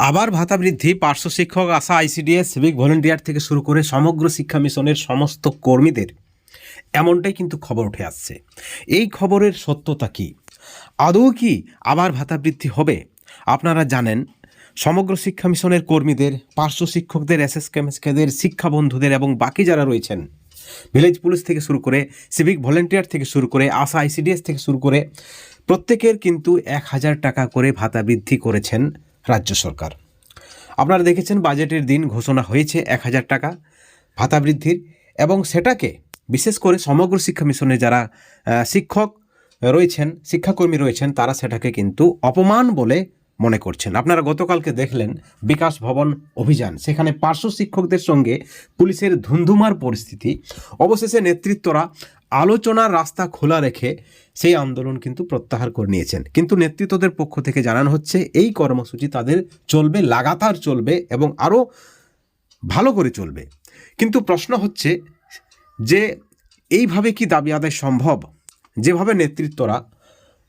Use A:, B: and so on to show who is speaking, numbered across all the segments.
A: আবার ভাতা বৃদ্ধি, পার্শ্ব শিক্ষক, আশা, আইসিডিএস, সিভিক ভলেন্টিয়ার থেকে শুরু করে সমগ্র শিক্ষা মিশনের সমস্ত কর্মীদের এমনটাই কিন্তু খবর উঠে আসছে। এই খবরের সত্যতা কি? আদৌ কি আবার ভাতা বৃদ্ধি হবে? আপনারা জানেন, সমগ্র শিক্ষা মিশনের কর্মীদের, পার্শ্ব শিক্ষকদের, এসএসকেএমএসকেদের, শিক্ষা বন্ধুদের এবং বাকি যারা রয়েছেন, ভিলেজ পুলিশ থেকে শুরু করে সিভিক ভলেন্টিয়ার থেকে শুরু করে আশা, আইসিডিএস থেকে শুরু করে প্রত্যেকের কিন্তু 1,000 টাকা করে ভাতা বৃদ্ধি করেছেন রাজ্য সরকার। আপনারা দেখেছেন বাজেটের দিন ঘোষণা হয়েছে 1,000 টাকা ভাতা বৃদ্ধির, এবং সেটাকে বিশেষ করে সমগ্র শিক্ষা মিশনে যারা শিক্ষক রয়েছেন, শিক্ষাকর্মী রয়েছেন, তারা সেটাকে কিন্তু অপমান বলে মনে করছেন। আপনারা গতকালকে দেখলেন বিকাশ ভবন অভিযান, সেখানে পার্শ্ব শিক্ষকদের সঙ্গে পুলিশের ধুন্ধুমার পরিস্থিতি। অবশেষে নেতৃত্বরা আলোচনার রাস্তা খোলা রেখে সেই আন্দোলন কিন্তু প্রত্যাহার করে নিয়েছেন। কিন্তু নেতৃত্বদের পক্ষ থেকে জানানো হচ্ছে এই কর্মসূচি তাদের চলবে, লাগাতার চলবে এবং আরও ভালো করে চলবে। কিন্তু প্রশ্ন হচ্ছে যে এইভাবে কি দাবি আদায় সম্ভব? যেভাবে নেতৃত্বরা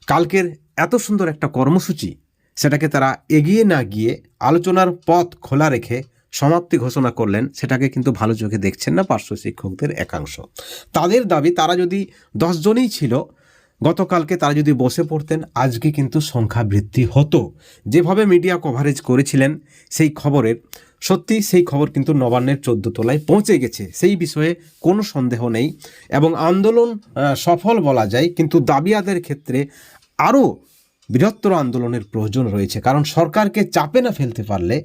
A: কালকের এত সুন্দর একটা কর্মসূচি, সেটাকে তারা এগিয়ে না গিয়ে আলোচনার পথ খোলা রেখে সমাপ্তি ঘোষণা করলেন, সেটাকে কিন্তু ভালো চোখে দেখছেন না পার্শ্ব শিক্ষকদের একাংশ। তাদের দাবি, তারা যদি 10 জনই ছিল গতকালকে, তারা যদি বসে পড়তেন, আজকে কিন্তু সংখ্যা বৃদ্ধি হতো। যেভাবে মিডিয়া কভারেজ করেছিলেন সেই খবরের, সত্যি সেই খবর কিন্তু নবান্নের 14 তলায় পৌঁছে গেছে, সেই বিষয়ে কোনো সন্দেহ নেই। এবং আন্দোলন সফল বলা যায়, কিন্তু দাবি আদায়ের ক্ষেত্রে আরও বৃহত্তর আন্দোলনের প্রয়োজন রয়েছে। কারণ সরকারকে চাপে না ফেলতে পারলে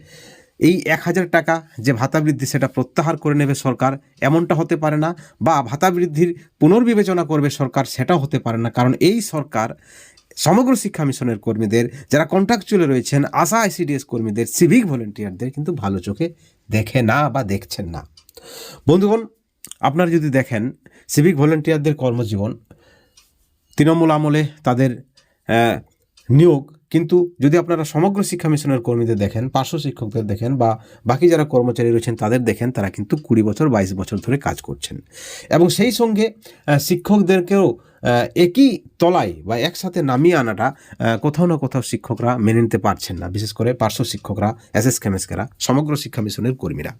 A: এই 1,000 টাকা যে ভাতা বৃদ্ধি, সেটা প্রত্যাহার করে নেবে সরকার, এমনটা হতে পারে না। বা ভাতা বৃদ্ধির পুনর্বিবেচনা করবে সরকার, সেটাও হতে পারে না। কারণ এই সরকার সমগ্র শিক্ষা মিশনের কর্মীদের, যারা কন্ট্রাকচুয়ালে রয়েছেন, আশা, আইসিডিএস কর্মীদের, সিভিক ভলেন্টিয়ারদের কিন্তু ভালো চোখে দেখে না বা দেখছেন না। বন্ধুগণ, আপনারা যদি দেখেন সিভিক ভলেন্টিয়ারদের কর্মজীবন, তৃণমূল আমলে তাদের নিয়োগ, কিন্তু যদি আপনারা সমগ্র শিক্ষা মিশনের কর্মীদের দেখেন, পার্শ্ব শিক্ষকদের দেখেন বা বাকি যারা কর্মচারী রয়েছেন তাদের দেখেন, তারা কিন্তু 20 বছর 22 বছর ধরে কাজ করছেন। এবং সেই সঙ্গে শিক্ষকদেরকেও একই তলায় বা একসাথে নামিয়ে আনাটা কোথাও না কোথাও শিক্ষকরা মেনে নিতে পারছেন না, বিশেষ করে পার্শ্ব শিক্ষকরা, এসএসকেএমএসকেরা, সমগ্র শিক্ষা মিশনের কর্মীরা।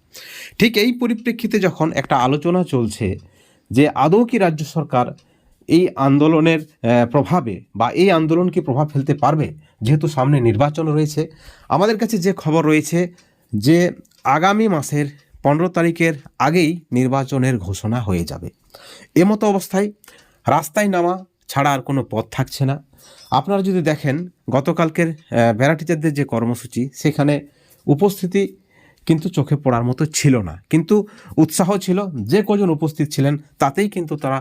A: ঠিক এই পরিপ্রেক্ষিতে যখন একটা আলোচনা চলছে যে আদৌ কি রাজ্য সরকার এই আন্দোলনের প্রভাবে বা এই আন্দোলন কি প্রভাব ফেলতে পারবে, যেহেতু সামনে নির্বাচন রয়েছে। আমাদের কাছে যে খবর রয়েছে যে আগামী মাসের 15 তারিখের আগেই নির্বাচনের ঘোষণা হয়ে যাবে। এমতো অবস্থায় রাস্তায় নামা ছাড়া আর কোনো পথ থাকছে না। আপনারা যদি দেখেন গতকালকের প্যারা টিচারদের যে কর্মসূচি, সেখানে উপস্থিতি কিন্তু চোখে পড়ার মতো ছিল না, কিন্তু উৎসাহ ছিল। যে কজন উপস্থিত ছিলেন তাতেই কিন্তু তারা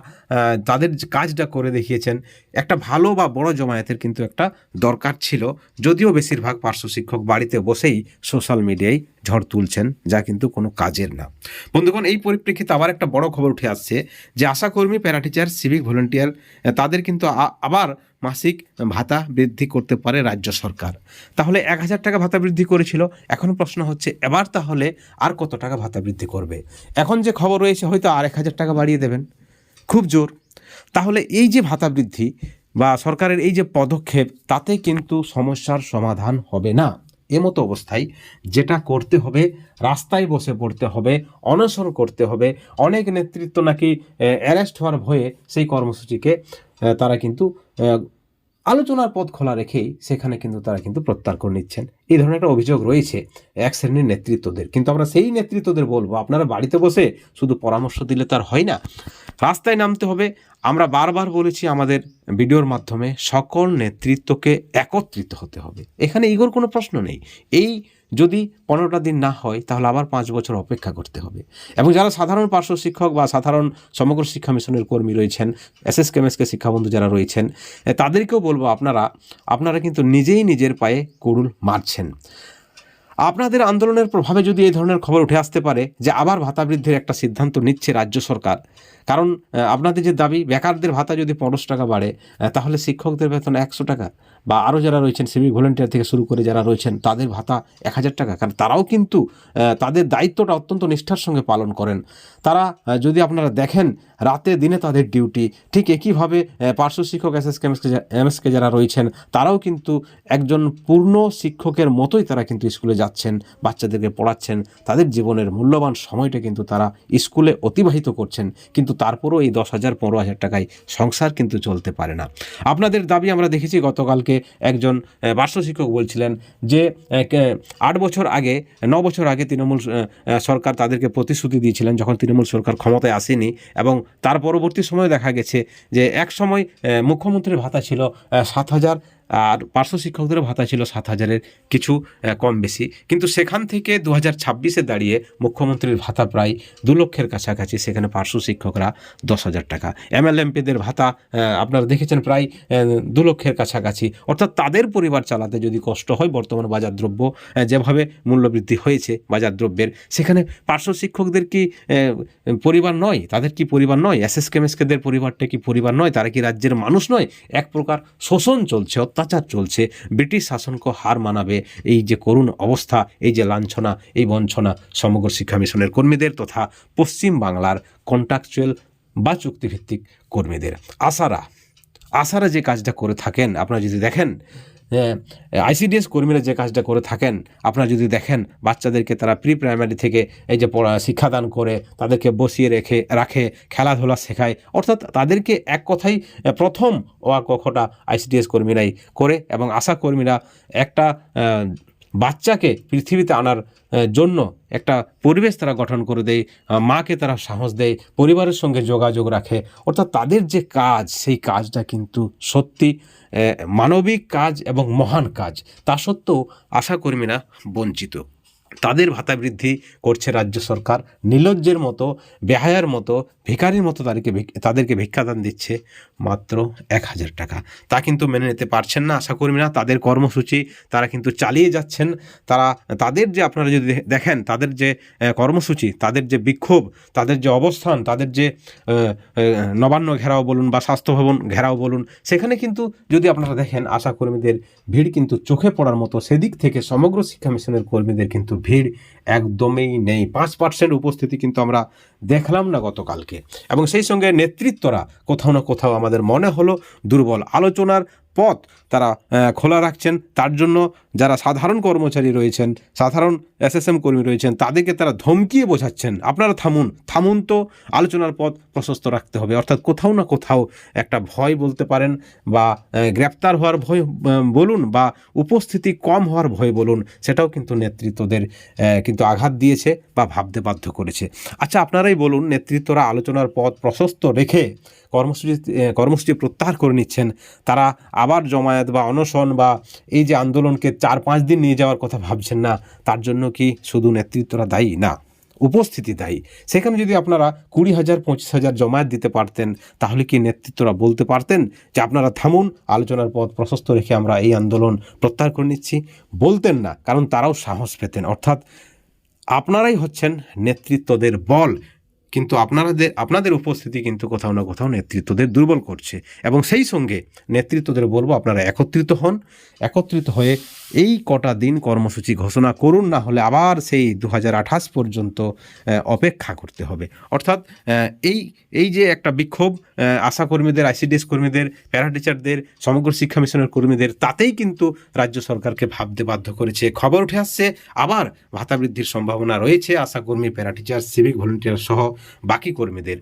A: তাদের কাজটা করে দেখিয়েছেন। একটা ভালো বা বড় জমায়েতের কিন্তু একটা দরকার ছিল, যদিও বেশিরভাগ পার্শ্ব শিক্ষক বাড়িতে বসেই সোশ্যাল মিডিয়ায় ঝড় তুলছেন, যা কিন্তু কোনো কাজের না। বন্ধুগণ, এই পরিপ্রেক্ষিতে আবার একটা বড় খবর উঠে আসছে যে আশাকর্মী, প্যারা টিচার, সিভিক ভলেন্টিয়ার, তাদের কিন্তু আবার মাসিক ভাতা বৃদ্ধি করতে পারে রাজ্য সরকার। তাহলে 1,000 টাকা ভাতা বৃদ্ধি করেছিল, এখন প্রশ্ন হচ্ছে এবার তাহলে আর কত টাকা ভাতা বৃদ্ধি করবে? এখন যে খবর রয়েছে হয়তো আর 1,000 টাকা বাড়িয়ে দেবেন, খুব জোর। তাহলে এই যে ভাতা বৃদ্ধি বা সরকারের এই যে পদক্ষেপ, তাতে কিন্তু সমস্যার সমাধান হবে না। এমতো অবস্থায় যেটা করতে হবে, রাস্তায় বসে পড়তে হবে, অনশন করতে হবে। অনেক নেতৃত্ব নাকি অ্যারেস্ট হওয়ার ভয়ে সেই কর্মসূচিকে তারা কিন্তু আলোচনার পথ খোলা রেখেই সেখানে কিন্তু তারা কিন্তু প্রত্যাহার করে নিচ্ছেন। এই ধরনের একটা অভিযোগ রয়েছে এক শ্রেণীর নেতৃত্বদের। কিন্তু আমরা সেই নেতৃত্বদের বলবো, আপনারা বাড়িতে বসে শুধু পরামর্শ দিলে তার হয় না, রাস্তায় নামতে হবে। আমরা বারবার বলেছি আমাদের ভিডিওর মাধ্যমে, সকল নেতৃত্বকে একত্রিত হতে হবে। এখানে ইগোর কোনো প্রশ্ন নেই। এই যদি 15টা দিন না হয়, তাহলে আবার 5 বছর অপেক্ষা করতে হবে। এবং যারা সাধারণ পার্শ্ব শিক্ষক বা সাধারণ সমগ্র শিক্ষা মিশনের কর্মী রয়েছেন, এসএসকেএমএসকে শিক্ষাবন্ধু যারা রয়েছেন, তাদেরকেও বলবো, আপনারা কিন্তু নিজেই নিজের পায়ে কুড়ুল মারছেন। আপনাদের আন্দোলনের প্রভাবে যদি এই ধরনের খবর উঠে আসতে পারে যে আবার ভাতা বৃদ্ধির একটা সিদ্ধান্ত নিচ্ছে রাজ্য সরকার, কারণ আপনাদের যে দাবি, বেকারদের ভাতা যদি 15 টাকা বাড়ে, তাহলে শিক্ষকদের বেতন 100 টাকা, বা আরও যারা রয়েছেন সিভিক ভলেন্টিয়ার থেকে শুরু করে যারা রয়েছেন তাদের ভাতা 1000 টাকা। কারণ তারাও কিন্তু তাদের দায়িত্বটা অত্যন্ত নিষ্ঠার সঙ্গে পালন করেন। তারা যদি আপনারা দেখেন রাতে দিনে তাদের ডিউটি, ঠিক একইভাবে পার্শ্ব শিক্ষক এমএসকে যারা রয়েছেন তারাও কিন্তু একজন পূর্ণ শিক্ষকের মতোই তারা কিন্তু স্কুলে যাচ্ছেন, বাচ্চাদেরকে পড়াচ্ছেন, তাদের জীবনের মূল্যবান সময়টা কিন্তু তারা স্কুলে অতিবাহিত করছেন। কিন্তু তারপরও এই 10,000 15,000 টাকায় সংসার কিন্তু চলতে পারে না। আপনাদের দাবি আমরা দেখেছি, গতকালকে একজন পার্শ্ব শিক্ষক বলছিলেন যে 9 বছর আগে তৃণমূল সরকার তাদেরকে প্রতিশ্রুতি দিয়েছিলেন যখন তৃণমূল সরকার ক্ষমতায় আসেনি, এবং তার পরবর্তী সময়ে দেখা গেছে যে এক সময় মুখ্যমন্ত্রীর ভাতা ছিল 7,000 আর পার্শ্ব শিক্ষকদের ভাতা ছিল 7,000-এর কিছু কম বেশি। কিন্তু সেখান থেকে 2026-এ দাঁড়িয়ে মুখ্যমন্ত্রীর ভাতা প্রায় 2 লক্ষের কাছাকাছি, সেখানে পার্শ্ব শিক্ষকরা 10,000 টাকা। এমএলএমপিদের ভাতা আপনারা দেখেছেন প্রায় 2 লক্ষের কাছাকাছি। অর্থাৎ তাদের পরিবার চালাতে যদি কষ্ট হয়, বর্তমান বাজার দ্রব্য যেভাবে মূল্যবৃদ্ধি হয়েছে বাজার দ্রব্যের, সেখানে পার্শ্ব শিক্ষকদের কি পরিবার নয়? তাদের কি পরিবার নয়? এসএসকেএমএসকেদের পরিবারটা কি পরিবার নয়? তারা কি রাজ্যের মানুষ নয়? এক প্রকার শোষণ চলছে, অত্যাচার চলছে। ব্রিটিশ শাসনকে হার মানাবে এই যে করুণ অবস্থা, এই যে লাঞ্ছনা, এই বঞ্চনা সমগ্র শিক্ষা মিশনের কর্মীদের তথা পশ্চিম বাংলার কন্ট্রাকচুয়াল বা চুক্তিভিত্তিক কর্মীদের। আশারা যে কাজটা করে থাকেন, আপনারা যদি দেখেন আইসিডিএস কর্মীরা যে কাজটা করে থাকেন, আপনারা যদি দেখেন বাচ্চাদেরকে তারা প্রি প্রাইমারি থেকে এই যে শিক্ষাদান করে, তাদেরকে বসিয়ে রাখে, খেলাধুলা শেখায়, অর্থাৎ তাদেরকে এক কথাই প্রথম কখটা আইসিডিএস কর্মীরাই করে, এবং আশা কর্মীরা একটা বাচ্চাকে পৃথিবীতে আনার জন্য একটা পরিবেশ তারা গঠন করে দেয়, মাকে তারা সাহস দেয়, পরিবারের সঙ্গে যোগাযোগ রাখে। অর্থাৎ তাদের যে কাজ, সেই কাজটা কিন্তু সত্যি মানবিক কাজ এবং মহান কাজ। তা সত্ত্বেও আশাকর্মীরা বঞ্চিত। তাদের ভাতা বৃদ্ধি করছে রাজ্য সরকার, নির্লজ্জের মতো, বেহায়ার মতো, ভিখারির মতো তাদেরকে ভিক্ষাদান দিচ্ছে মাত্র 1,000 টাকা। তা কিন্তু মেনে নিতে পারছেন না আশাকর্মীরা। তাদের কর্মসূচি তারা কিন্তু চালিয়ে যাচ্ছেন। তাদের যে আপনারা যদি দেখেন তাদের যে কর্মসূচি, তাদের যে বিক্ষোভ, তাদের যে অবস্থান, তাদের যে নবান্ন ঘেরাও বলুন বা স্বাস্থ্য ভবন ঘেরাও বলুন, সেখানে কিন্তু যদি আপনারা দেখেন আশাকর্মীদের ভিড় কিন্তু চোখে পড়ার মতো। সেদিক থেকে সমগ্র শিক্ষা মিশনের কর্মীদের কিন্তু ভিড় একদমই নেই। 5% উপস্থিতি কিন্তু আমরা দেখলাম না গতকালকে। এবং সেই সঙ্গে নেতৃত্বরা কোথাও না কোথাও আমাদের মনে হলো দুর্বল। আলোচনার পথ তারা খোলা রাখছেন, তার জন্য যারা সাধারণ কর্মচারী রয়েছেন, সাধারণ এসএসএম কর্মী রয়েছেন, তাদেরকে তারা ধমকিয়ে বোঝাচ্ছেন, আপনারা থামুন তো, আলোচনার পথ প্রশস্ত রাখতে হবে। অর্থাৎ কোথাও না কোথাও একটা ভয় বলতে পারেন, বা গ্রেপ্তার হওয়ার ভয় বলুন, বা উপস্থিতি কম হওয়ার ভয় বলুন, সেটাও কিন্তু নেতৃত্বদের কিন্তু আঘাত দিয়েছে বা ভাবতে বাধ্য করেছে। আচ্ছা, আপনারাই বলুন, নেতৃত্বরা আলোচনার পথ প্রশস্ত রেখে কর্মসূচি প্রত্যাহার করে নিচ্ছেন, তারা আবার জমায়েত বা অনশন বা এই যে আন্দোলনকে 4-5 দিন নিয়ে যাওয়ার কথা ভাবছেন না, তার জন্য কি শুধু নেতৃত্বরা দায়ী? না, উপস্থিতি দায়ী। সেখানে যদি আপনারা 20,000 25,000 জমায়েত দিতে পারতেন, তাহলে কি নেতৃত্বরা বলতে পারতেন যে আপনারা থামুন, আলোচনার পথ প্রশস্ত রেখে আমরা এই আন্দোলন প্রত্যাহার করে নিচ্ছি? বলতেন না, কারণ তারাও সাহস পেতেন। অর্থাৎ আপনারাই হচ্ছেন নেতৃত্বদের বল, কিন্তু আপনাদের উপস্থিতি কিন্তু কোথাও না কোথাও নেতৃত্বদের দুর্বল করছে। এবং সেই সঙ্গে নেতৃত্বদের বলবো, আপনারা একত্রিত হয়ে এই কটা দিন কর্মসূচি ঘোষণা করুন, না হলে আবার সেই 2028 পর্যন্ত অপেক্ষা করতে হবে। অর্থাৎ এই যে একটা বিক্ষোভ আশাকর্মীদের, আইসিডিএস কর্মীদের, প্যারাটিচারদের, সমগ্র শিক্ষা মিশনের কর্মীদের, তাতেই কিন্তু রাজ্য সরকারকে ভাবতে বাধ্য করেছে। খবর উঠে আসছে আবার ভাতা বৃদ্ধির সম্ভাবনা রয়েছে আশাকর্মী, প্যারাটিচার, সিভিক ভলেন্টিয়ার সহ বাকি কর্মীদের।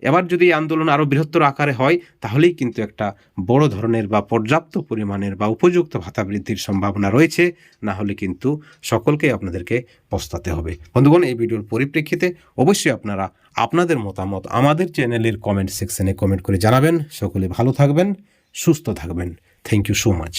A: এবার যদি আন্দোলন আরও বৃহত্তর আকারে হয়, তাহলেই কিন্তু একটা বড় ধরনের বা পর্যাপ্ত পরিমাণের বা উপযুক্ত ভাতা বৃদ্ধির সম্ভাবনা রয়েছে। না হলে কিন্তু সকলকেই আপনাদেরকে পস্তাতে হবে। বন্ধুগণ, এই ভিডিওর পরিপ্রেক্ষিতে অবশ্যই আপনারা আপনাদের মতামত আমাদের চ্যানেলের কমেন্ট সেকশনে কমেন্ট করে জানাবেন। সকলে ভালো থাকবেন, সুস্থ থাকবেন। Thank you so much.